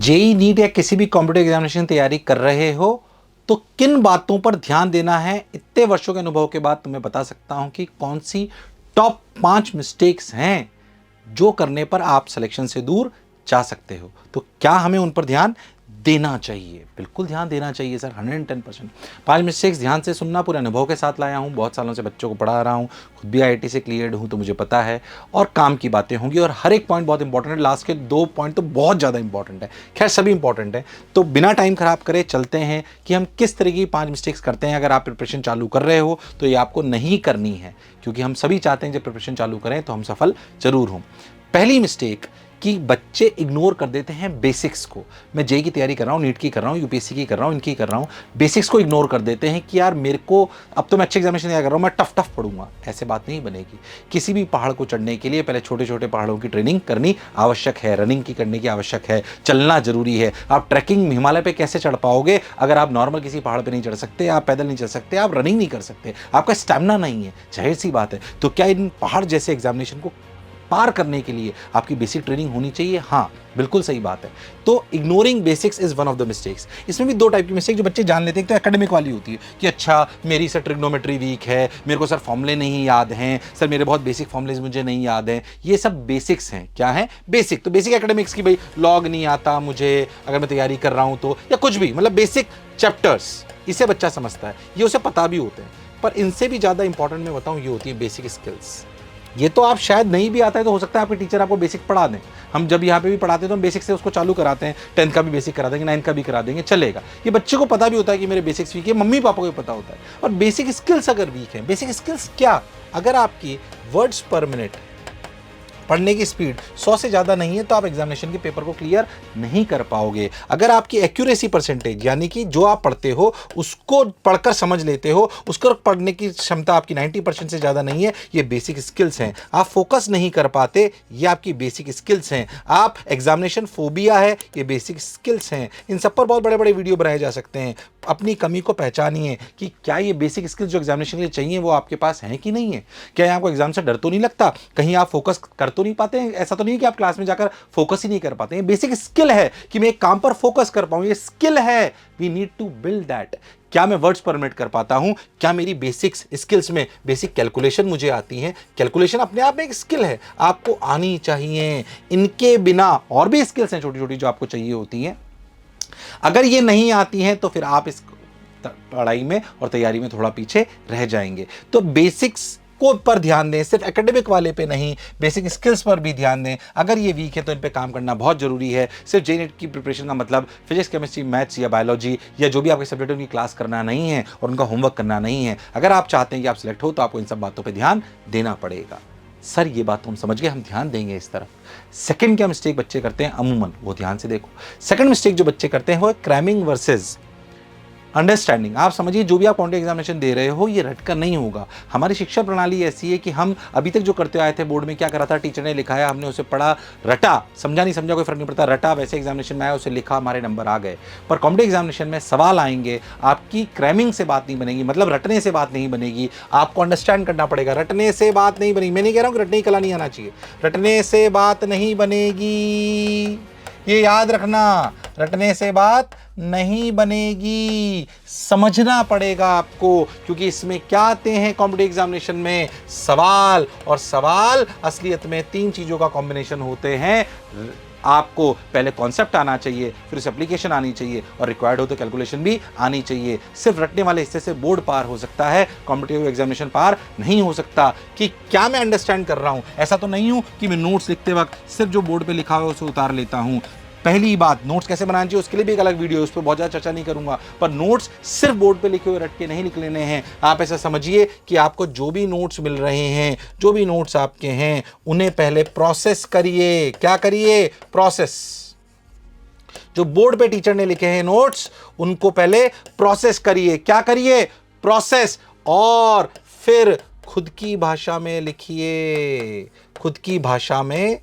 JEE NEET या किसी भी कॉम्पिटिटिव एग्जामिनेशन की तैयारी कर रहे हो तो किन बातों पर ध्यान देना है, इतने वर्षों के अनुभव के बाद तुम्हें बता सकता हूं कि कौन सी टॉप 5 मिस्टेक्स हैं जो करने पर आप सिलेक्शन से दूर जा सकते हो। तो क्या हमें उन पर ध्यान देना चाहिए? बिल्कुल ध्यान देना चाहिए सर, 110%। 5 मिस्टेक्स ध्यान से सुनना, पूरे अनुभव के साथ लाया हूँ, बहुत सालों से बच्चों को पढ़ा रहा हूँ, खुद भी आईआईटी से क्लियर्ड हूँ तो मुझे पता है, और काम की बातें होंगी और हर एक पॉइंट बहुत इंपॉर्टेंट है। लास्ट के 2 पॉइंट तो बहुत ज़्यादा इंपॉर्टेंट है, खैर सभी इंपॉर्टेंट है। तो बिना टाइम खराब करे चलते हैं कि हम किस तरह की 5 मिस्टेक्स करते हैं। अगर आप प्रिपरेशन चालू कर रहे हो तो ये आपको नहीं करनी है, क्योंकि हम सभी चाहते हैं जब प्रिपरेशन चालू करें तो हम सफल जरूर हों। पहली मिस्टेक कि बच्चे इग्नोर कर देते हैं बेसिक्स को। मैं जेई की तैयारी कर रहा हूँ, नीट की कर रहा हूँ, यूपीएससी की कर रहा हूँ, इनकी कर रहा हूँ, बेसिक्स को इग्नोर कर देते हैं कि यार मेरे को अब तो मैं अच्छे एग्जामिनेशन तैयार कर रहा हूँ, मैं टफ पढ़ूंगा। ऐसे बात नहीं बनेगी। किसी भी पहाड़ को चढ़ने के लिए पहले छोटे छोटे पहाड़ों की ट्रेनिंग करनी आवश्यक है, रनिंग की करने की आवश्यक है, चलना जरूरी है। आप ट्रैकिंग हिमालय पे कैसे चढ़ पाओगे अगर आप नॉर्मल किसी पहाड़ पर नहीं चढ़ सकते, आप पैदल नहीं चढ़ सकते, आप रनिंग नहीं कर सकते, आपका स्टैमिना नहीं है, जाहिर सी बात है। तो क्या इन पहाड़ जैसे एग्जामिनेशन को पार करने के लिए आपकी बेसिक ट्रेनिंग होनी चाहिए? हाँ, बिल्कुल सही बात है। तो ignoring basics is one of the mistakes. इसमें भी 2 टाइप की मिस्टेक जो बच्चे जान लेते हैं। तो एकेडमिक वाली होती है कि अच्छा मेरी सर ट्रिग्नोमेट्री वीक है, मेरे को सर फॉर्मूले नहीं याद हैं, सर मेरे बहुत बेसिक फॉर्मूलेज मुझे नहीं याद हैं। ये सब बेसिक्स हैं। क्या है? बेसिक। तो बेसिक एकेडमिक्स की भाई लॉग नहीं आता मुझे अगर मैं तैयारी कर रहा हूँ तो, या कुछ भी, मतलब बेसिक चैप्टर्स, इसे बच्चा समझता है, ये उसे पता भी होते हैं। पर इनसे भी ज़्यादा इंपॉर्टेंट मैं बताऊँ ये होती है बेसिक स्किल्स। ये तो आप शायद नहीं भी आता है तो हो सकता है आपके टीचर आपको बेसिक पढ़ा दें। हम जब यहाँ पे भी पढ़ाते हैं तो हम बेसिक से उसको चालू कराते हैं, 10th का भी बेसिक करा देंगे, 9th का भी करा देंगे, चलेगा। ये बच्चे को पता भी होता है कि मेरे बेसिक्स वीक है, मम्मी पापा को भी पता होता है। और बेसिक स्किल्स अगर वीक है, बेसिक स्किल्स क्या? अगर आपकी वर्ड्स पर मिनट पढ़ने की स्पीड 100 से ज़्यादा नहीं है तो आप एग्जामिनेशन के पेपर को क्लियर नहीं कर पाओगे। अगर आपकी एक्यूरेसी परसेंटेज, यानी कि जो आप पढ़ते हो उसको पढ़कर समझ लेते हो, उसको पढ़ने की क्षमता आपकी 90% से ज़्यादा नहीं है, ये बेसिक स्किल्स हैं। आप फोकस नहीं कर पाते, ये आपकी बेसिक स्किल्स हैं। आप एग्जामिनेशन फोबिया है, ये बेसिक स्किल्स हैं। इन सब पर बहुत बड़े बड़े वीडियो बनाए जा सकते हैं। अपनी कमी को पहचानिए कि क्या ये बेसिक स्किल्स जो एग्जामिनेशन के लिए चाहिए वो आपके पास हैं कि नहीं है। क्या आपको एग्जाम से डर तो नहीं लगता? कहीं आप फोकस कर तो नहीं पाते हैं? ऐसा तो नहीं है कि आप क्लास में जाकर फोकस ही नहीं कर पाते हैं। बेसिक स्किल है कि मैं एक काम पर फोकस कर पाऊं, ये स्किल है। We need to build that. क्या मैं वर्ड्स पर मिनट कर पाता हूं? क्या मेरी बेसिक स्किल्स में बेसिक कैलकुलेशन मुझे आती है? कैलकुलेशन अपने आप में एक स्किल है, आपको आनी चाहिए। इनके बिना और भी स्किल्स हैं छोटी छोटी जो आपको चाहिए होती हैं। अगर ये नहीं आती हैं तो फिर आप इस पढ़ाई में और तैयारी में थोड़ा पीछे रह जाएंगे। तो बेसिक्स को पर ध्यान दें, सिर्फ एकेडमिक वाले पे नहीं, बेसिक स्किल्स पर भी ध्यान दें। अगर ये वीक है तो इन पे काम करना बहुत जरूरी है। सिर्फ जेई नीट की प्रिपरेशन का मतलब फिजिक्स, केमिस्ट्री, मैथ्स या बायोलॉजी या जो भी आपके सब्जेक्ट उनकी क्लास करना नहीं है और उनका होमवर्क करना नहीं है। अगर आप चाहते हैं कि आप सिलेक्ट हो तो आपको इन सब बातों पर ध्यान देना पड़ेगा। सर ये बात तो हम समझ गए, हम ध्यान देंगे इस तरफ। सेकंड क्या मिस्टेक बच्चे करते हैं अमूमन, वो ध्यान से देखो। सेकंड मिस्टेक जो बच्चे करते हैं वो है क्रैमिंग वर्सेस अंडरस्टैंडिंग। आप समझिए जो भी आप कॉम्पिटिटिव एग्जामिनेशन दे रहे हो ये रटकर नहीं होगा। हमारी शिक्षा प्रणाली ऐसी है कि हम अभी तक जो करते आए थे, बोर्ड में क्या करा था, टीचर ने लिखाया, हमने उसे पढ़ा, रटा, समझा नहीं समझा कोई फर्क नहीं पड़ता, रटा, वैसे एग्जामिनेशन में आया, उसे लिखा, हमारे नंबर आ गए। पर कॉम्पिटिटिव एग्जामिनेशन में सवाल आएंगे, आपकी क्रैमिंग से बात नहीं बनेगी, मतलब रटने से बात नहीं बनेगी, आपको अंडरस्टैंड करना पड़ेगा। रटने से बात नहीं बनेगी। मैं नहीं कह रहा हूँ कि रटने की कला नहीं आना चाहिए, रटने से बात नहीं बनेगी, ये याद रखना, रटने से बात नहीं बनेगी। समझना पड़ेगा आपको, क्योंकि इसमें क्या आते हैं कॉम्पिटिटिव एग्जामिनेशन में? सवाल। और सवाल असलियत में 3 चीजों का कॉम्बिनेशन होते हैं। आपको पहले कॉन्सेप्ट आना चाहिए, फिर उसे एप्लीकेशन आनी चाहिए, और रिक्वायर्ड हो तो कैलकुलेशन भी आनी चाहिए। सिर्फ रटने वाले हिस्से से बोर्ड पार हो सकता है, कॉम्पिटिटिव एग्जामिनेशन पार नहीं हो सकता। कि क्या मैं अंडरस्टैंड कर रहा हूं? ऐसा तो नहीं हूं कि मैं नोट्स लिखते वक्त सिर्फ जो बोर्ड पे लिखा हुआ है उसे उतार लेता हूं। पहली बात, नोट्स कैसे बनाना चाहिए उसके लिए भी एक अलग वीडियो है, उस पर बहुत ज़्यादा चर्चा नहीं करूंगा। पर नोट्स सिर्फ बोर्ड पे लिखे हुए रट के नहीं लिख लेने हैं। आप ऐसा समझिए कि आपको जो भी नोट्स मिल रहे हैं, जो भी नोट्स आपके हैं, उन्हें पहले प्रोसेस करिए। क्या करिए? प्रोसेस। जो बोर्ड पे टीचर ने लिखे हैं नोट्स, उनको पहले प्रोसेस करिए। क्या करिए? प्रोसेस। और फिर खुद की भाषा में लिखिए, खुद की भाषा में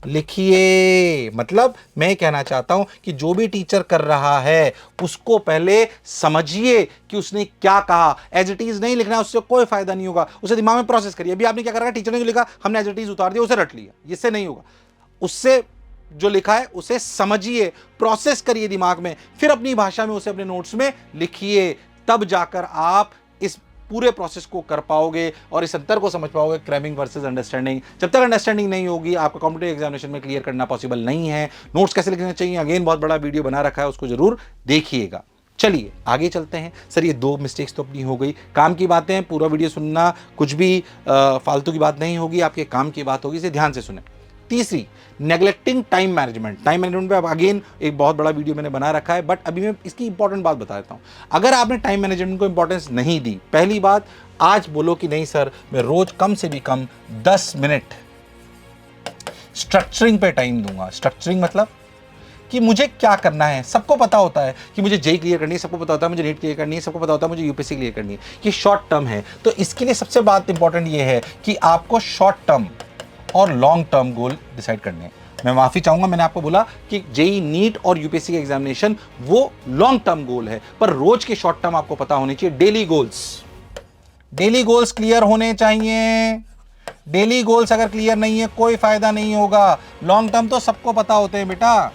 लिखिए। मतलब मैं कहना चाहता हूं कि जो भी टीचर कर रहा है उसको पहले समझिए कि उसने क्या कहा। एज इट इज नहीं लिखना, उससे कोई फायदा नहीं होगा। उसे दिमाग में प्रोसेस करिए। अभी आपने क्या करा, टीचर ने जो लिखा हमने एज इट इज उतार दिया, उसे रट लिया, इससे नहीं होगा। उससे जो लिखा है उसे समझिए, प्रोसेस करिए दिमाग में, फिर अपनी भाषा में उसे अपने नोट्स में लिखिए, तब जाकर आप इस पूरे प्रोसेस को कर पाओगे और इस अंतर को समझ पाओगे, क्रैमिंग वर्सेस अंडरस्टैंडिंग। जब तक अंडरस्टैंडिंग नहीं होगी आपका कॉम्पिटिटिव एग्जामिनेशन में क्लियर करना पॉसिबल नहीं है। नोट्स कैसे लिखने चाहिए, अगेन बहुत बड़ा वीडियो बना रखा है, उसको जरूर देखिएगा। चलिए आगे चलते हैं। सर ये 2 मिस्टेक्स तो अपनी हो गई, काम की बातें हैं, पूरा वीडियो सुनना, कुछ भी फालतू की बात नहीं होगी, आपके काम की बात होगी, इसे ध्यान से सुने। तीसरी, neglecting time management. Time management पे अब अगेन एक बहुत बड़ा वीडियो मैंने बना रखा है, बट अभी मैं इसकी इंपॉर्टेंट बात बता देता हूं। अगर आपने टाइम मैनेजमेंट को इंपॉर्टेंस नहीं दी, पहली बात आज बोलो कि नहीं सर मैं रोज कम से भी कम 10 मिनट स्ट्रक्चरिंग पे टाइम दूंगा। स्ट्रक्चरिंग मतलब कि मुझे क्या करना है। सबको पता होता है कि मुझे जेई क्लियर करनी है, सबको पता होता है मुझे नीट क्लियर करनी है, सबको पता होता है मुझे यूपीएससी क्लियर करनी है। ये शॉर्ट टर्म है, तो इसके लिए सबसे बात इंपॉर्टेंट ये है कि आपको शॉर्ट टर्म और लॉन्ग टर्म गोल डिसाइड करने हैं। मैं माफी चाहूंगा, मैंने आपको बोला कि जेई नीट और यूपीएससी का एग्जामिनेशन वो लॉन्ग टर्म गोल है, पर रोज के शॉर्ट टर्म आपको पता होने चाहिए। डेली गोल्स क्लियर होने चाहिए। डेली गोल्स अगर क्लियर नहीं है कोई फायदा नहीं होगा। लॉन्ग टर्म तो सबको पता होते हैं बेटा,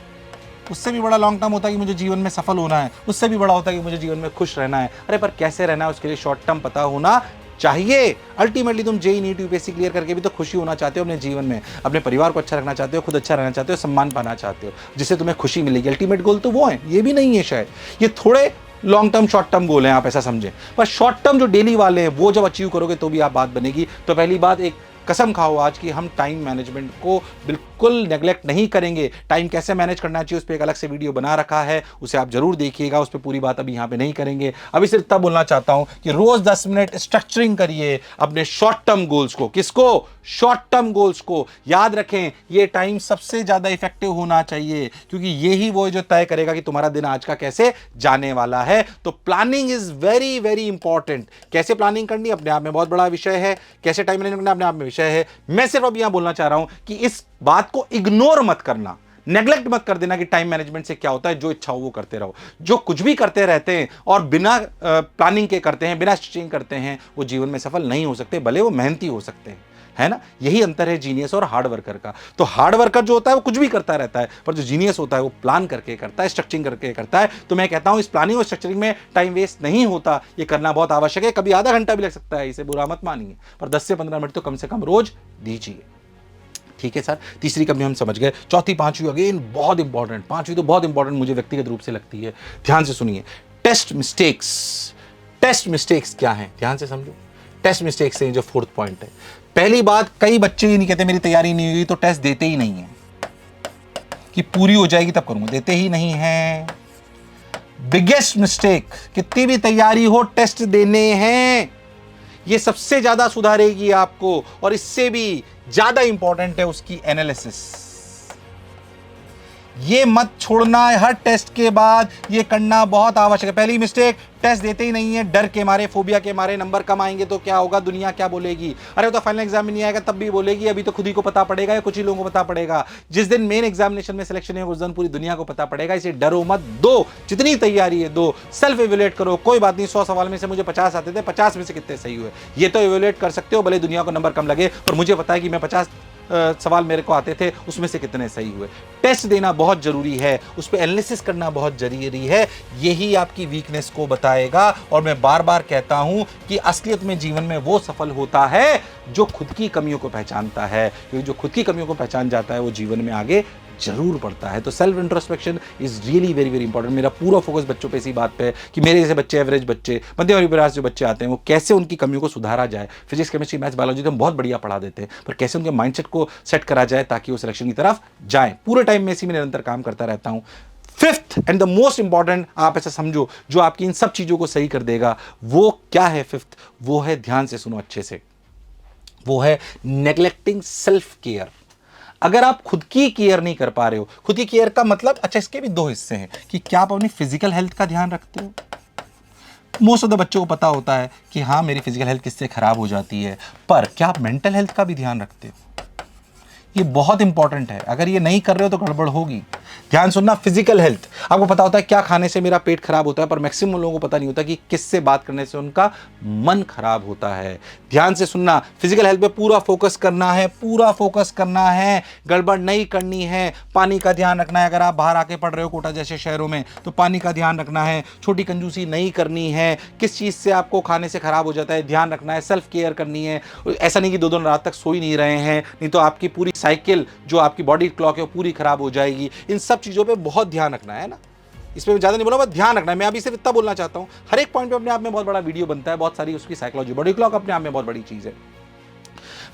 उससे भी बड़ा लॉन्ग टर्म होता है कि मुझे जीवन में सफल होना है, उससे भी बड़ा होता है कि मुझे जीवन में खुश रहना है। अरे पर कैसे रहना है उसके लिए शॉर्ट टर्म पता होना चाहिए। अल्टीमेटली तुम जेई नीट यूपीएससी क्लियर करके भी तो खुशी होना चाहते हो अपने जीवन में, अपने परिवार को अच्छा रखना चाहते हो, खुद अच्छा रहना चाहते हो, सम्मान पाना चाहते हो, जिससे तुम्हें खुशी मिलेगी। अल्टीमेट गोल तो वो है, ये भी नहीं है शायद, ये थोड़े long term short term goal हैं, आप ऐसा समझें। पर शॉर्ट टर्म जो डेली वाले हैं वो जब अचीव करोगे तो भी आप बात बनेगी। तो पहली बात, एक कसम खाओ आज की हम टाइम मैनेजमेंट को बिल्कुल नेग्लेक्ट नहीं करेंगे। टाइम कैसे मैनेज करना चाहिए उस पर एक अलग से वीडियो बना रखा है, उसे आप जरूर देखिएगा, उस पर पूरी बात अभी यहाँ पे नहीं करेंगे। अभी सिर्फ तब बोलना चाहता हूं कि रोज 10 मिनट स्ट्रक्चरिंग करिए अपने शॉर्ट टर्म गोल्स को। किसको? शॉर्ट टर्म गोल्स को। याद रखें ये टाइम सबसे ज्यादा इफेक्टिव होना चाहिए, क्योंकि यही वो जो तय करेगा कि तुम्हारा दिन आज का कैसे जाने वाला है। तो planning is very very important. कैसे प्लानिंग करनी अपने आप में बहुत बड़ा विषय है, कैसे टाइम मैनेजमेंट करना अपने आप में विषय है। मैं सिर्फ अब यहां बोलना चाह रहा हूं कि इस बात को इग्नोर मत करना, नेग्लेक्ट मत कर देना कि टाइम मैनेजमेंट से क्या होता है, जो इच्छा हो वो करते रहो। जो कुछ भी करते रहते हैं और बिना प्लानिंग के करते हैं, बिना स्ट्रक्चरिंग करते हैं, वो जीवन में सफल नहीं हो सकते, भले वो मेहनती हो सकते हैं, है ना। यही अंतर है जीनियस और हार्ड वर्कर का। तो हार्ड वर्कर जो होता है वो कुछ भी करता रहता है, पर जो जीनियस होता है वो प्लान करके करता है, स्ट्रक्चरिंग करके करता है। तो मैं कहता हूं इस प्लानिंग और स्ट्रक्चरिंग में टाइम वेस्ट नहीं होता, ये करना बहुत आवश्यक है। कभी आधा घंटा भी लग सकता है, इसे बुरा मत मानिए, पर 10 से 15 मिनट तो कम से कम रोज दीजिए। ठीक है सर, तीसरी कमी हम समझ गए। चौथी, पांचवी अगेन बहुत इंपॉर्टेंट, पांचवी तो बहुत इंपॉर्टेंट मुझे व्यक्तिगत रूप से लगती है। ध्यान से सुनिए, टेस्ट मिस्टेक्स। टेस्ट मिस्टेक्स क्या है, ध्यान से समझो। टेस्ट मिस्टेक्स से जो फोर्थ पॉइंट है, पहली बात, कई बच्चे ये नहीं कहते मेरी तैयारी नहीं हुई तो टेस्ट देते ही नहीं है, कि पूरी हो जाएगी तब करूंगा, देते ही नहीं है। बिगेस्ट मिस्टेक, कितनी भी तैयारी हो टेस्ट देने हैं, ये सबसे ज्यादा सुधारेगी आपको, और इससे भी ज्यादा इंपॉर्टेंट है उसकी एनालिसिस। ये मत छोड़ना है, हर टेस्ट के बाद ये करना बहुत आवश्यक है। पहली मिस्टेक, टेस्ट देते ही नहीं है, डर के मारे, फोबिया के मारे, नंबर कम आएंगे तो क्या होगा, दुनिया क्या बोलेगी, अरे तो फाइनल एग्जाम में नहीं आएगा तब भी बोलेगी, अभी तो खुद ही को पता पड़ेगा या कुछ ही लोगों को पता पड़ेगा। जिस दिन मेन एग्जामिनेशन में सिलेक्शन है उस दिन पूरी दुनिया को पता पड़ेगा। इसे डरो मत, दो, जितनी तैयारी है दो, सेल्फ इवेल्युएट करो। कोई बात नहीं, 100 सवाल में से मुझे 50 आते थे, 50 में से कितने सही हुए ये तो इवेल्युएट कर सकते हो, भले दुनिया को नंबर कम लगे, पर मुझे पता है कि मैं 50 सवाल मेरे को आते थे, उसमें से कितने सही हुए। टेस्ट देना बहुत जरूरी है, उस पर एनालिसिस करना बहुत जरूरी है, यही आपकी वीकनेस को बताएगा। और मैं बार बार कहता हूं कि असलियत में जीवन में वो सफल होता है जो खुद की कमियों को पहचानता है, क्योंकि जो खुद की कमियों को पहचान जाता है वो जीवन में आगे जरूर बढ़ता है। तो self introspection is really very very important. मेरा पूरा फोकस बच्चों पे इसी बात पे है कि मेरे जैसे बच्चे, एवरेज बच्चे, मध्यम वर्ग जो बच्चे आते हैं, वो कैसे उनकी कमियों को सुधारा जाए। फिजिक्स, केमिस्ट्री, मैथ्स, बायोलॉजी तो हम बहुत बढ़िया पढ़ा देते हैं, पर कैसे उनके माइंडसेट को सेट करा जाए ताकि वो सिलेक्शन की तरफ जाए। पूरे टाइम में इसी में निरंतर काम करता रहता हूं। Fifth and the most important, आप ऐसा समझो, जो आपकी इन सब चीजों को सही कर देगा, वो क्या है फिफ्थ? वो है, ध्यान से सुनो अच्छे से, वो है नेग्लेक्टिंग सेल्फ केयर। अगर आप खुद की केयर नहीं कर पा रहे हो, खुद की केयर का मतलब, अच्छा इसके भी दो हिस्से हैं कि क्या आप अपनी फिजिकल हेल्थ का ध्यान रखते हो। मोस्ट ऑफ द बच्चों को पता होता है कि हाँ मेरी फिजिकल हेल्थ किससे खराब हो जाती है, पर क्या आप मेंटल हेल्थ का भी ध्यान रखते हो? ये बहुत इंपॉर्टेंट है। अगर ये नहीं कर रहे हो तो गड़बड़ होगी। ध्यान सुनना, फिजिकल हेल्थ। आपको पता होता है क्या खाने से मेरा पेट खराब होता है, पर मैक्सिमम लोगों को पता नहीं होता कि किससे बात करने से उनका मन खराब होता है। ध्यान से सुनना, फिजिकल हेल्थ पे पूरा फोकस करना है, पूरा फोकस करना है, गड़बड़ नहीं करनी है। पानी का ध्यान रखना है, अगर आप बाहर आके पढ़ रहे हो कोटा जैसे शहरों में, तो पानी का ध्यान रखना है, छोटी कंजूसी नहीं करनी है। किस चीज़ से आपको खाने से खराब हो जाता है ध्यान रखना है, सेल्फ केयर करनी है। ऐसा नहीं कि 2-2 रात तक सो ही नहीं रहे हैं, नहीं तो आपकी पूरी साइकिल जो आपकी बॉडी क्लॉक है वो पूरी खराब हो जाएगी। इन सब चीज़ों पे बहुत ध्यान रखना है ना। इसमें ज़्यादा नहीं बोला, बस ध्यान रखना है। मैं अभी सिर्फ इतना बोलना चाहता हूँ। हर एक पॉइंट पे अपने आप में बहुत बड़ा वीडियो बनता है, बहुत सारी उसकी साइकोलॉजी, बॉडी क्लॉक अपने आप में बहुत बड़ी चीज़ है।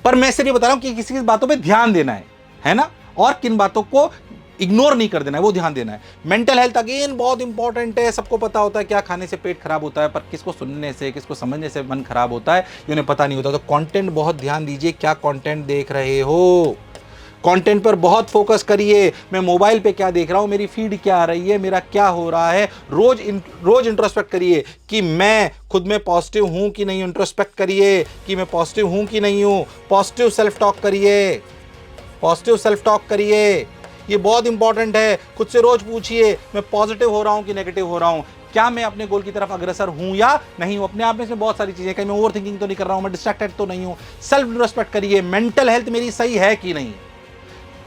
पर मैं सिर्फ ये बता रहा हूँ कि किसी किसी बातों पे ध्यान देना है ना, और किन बातों को इग्नोर नहीं कर देना है, वो ध्यान देना है। मेंटल हेल्थ अगेन बहुत इंपॉर्टेंट है। सबको पता होता है क्या खाने से पेट खराब होता है, पर किसको सुनने से, किसको समझने से मन खराब होता है ये उन्हें पता नहीं होता। तो कंटेंट बहुत ध्यान दीजिए, क्या कंटेंट देख रहे हो, कंटेंट पर बहुत फोकस करिए। मैं मोबाइल पे क्या देख रहा हूं, मेरी फीड क्या आ रही है, मेरा क्या हो रहा है। रोज इंट्रोस्पेक्ट करिए कि मैं खुद में पॉजिटिव हूं कि नहीं। इंट्रोस्पेक्ट करिए कि मैं पॉजिटिव हूं कि नहीं हूं। पॉजिटिव सेल्फ टॉक करिए, पॉजिटिव सेल्फ टॉक करिए, ये बहुत इंपॉर्टेंट है। खुद से रोज पूछिए मैं पॉजिटिव हो रहा हूं कि नेगेटिव हो रहा हूं, क्या मैं अपने गोल की तरफ अग्रसर हूं या नहीं हूं। अपने आप में से बहुत सारी चीजें, कहीं मैं ओवर थिंकिंग तो नहीं कर रहा हूं, मैं डिस्ट्रैक्टेड तो नहीं हूं। सेल्फ रिस्पेक्ट करिए, मेंटल हेल्थ मेरी सही है कि नहीं।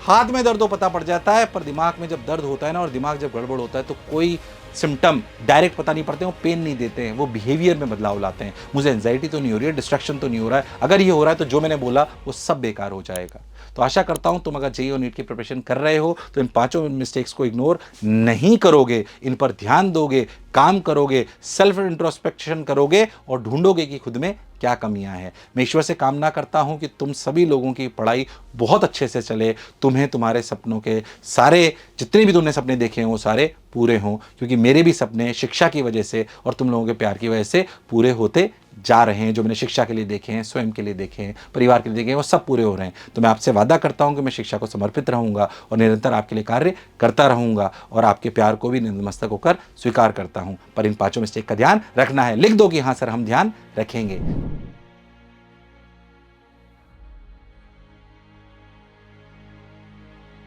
हाथ में दर्द हो पता पड़ जाता है, पर दिमाग में जब दर्द होता है ना, और दिमाग जब गड़बड़ होता है, तो कोई सिम्टम डायरेक्ट पता नहीं पड़ते, वो पेन नहीं देते हैं, वो बिहेवियर में बदलाव लाते हैं। मुझे एंजाइटी तो नहीं हो रही है, डिस्ट्रैक्शन तो नहीं हो रहा है। अगर ये हो रहा है तो जो मैंने बोला वो सब बेकार हो जाएगा। तो आशा करता हूं तुम अगर जेईई और नीट की प्रिपरेशन कर रहे हो तो इन 5 मिस्टेक्स को इग्नोर नहीं करोगे, इन पर ध्यान दोगे, काम करोगे, सेल्फ इंट्रोस्पेक्शन करोगे और ढूंढोगे कि खुद में क्या कमियां हैं। मैं ईश्वर से कामना करता हूं कि तुम सभी लोगों की पढ़ाई बहुत अच्छे से चले, तुम्हें तुम्हारे सपनों के सारे, जितने भी तुमने सपने देखे हैं वो सारे पूरे हों, क्योंकि मेरे भी सपने शिक्षा की वजह से और तुम लोगों के प्यार की वजह से पूरे होते जा रहे हैं। जो मैंने शिक्षा के लिए देखे हैं, स्वयं के लिए देखे हैं, परिवार के लिए देखे हैं, वो सब पूरे हो रहे हैं। तो मैं आपसे वादा करता हूं कि मैं शिक्षा को समर्पित रहूंगा और निरंतर आपके लिए कार्य करता रहूंगा और आपके प्यार को भी नतमस्तक होकर स्वीकार करता हूं। पर इन 5 मिस्टेक का ध्यान रखना है। लिख दो कि हाँ सर हम ध्यान रखेंगे।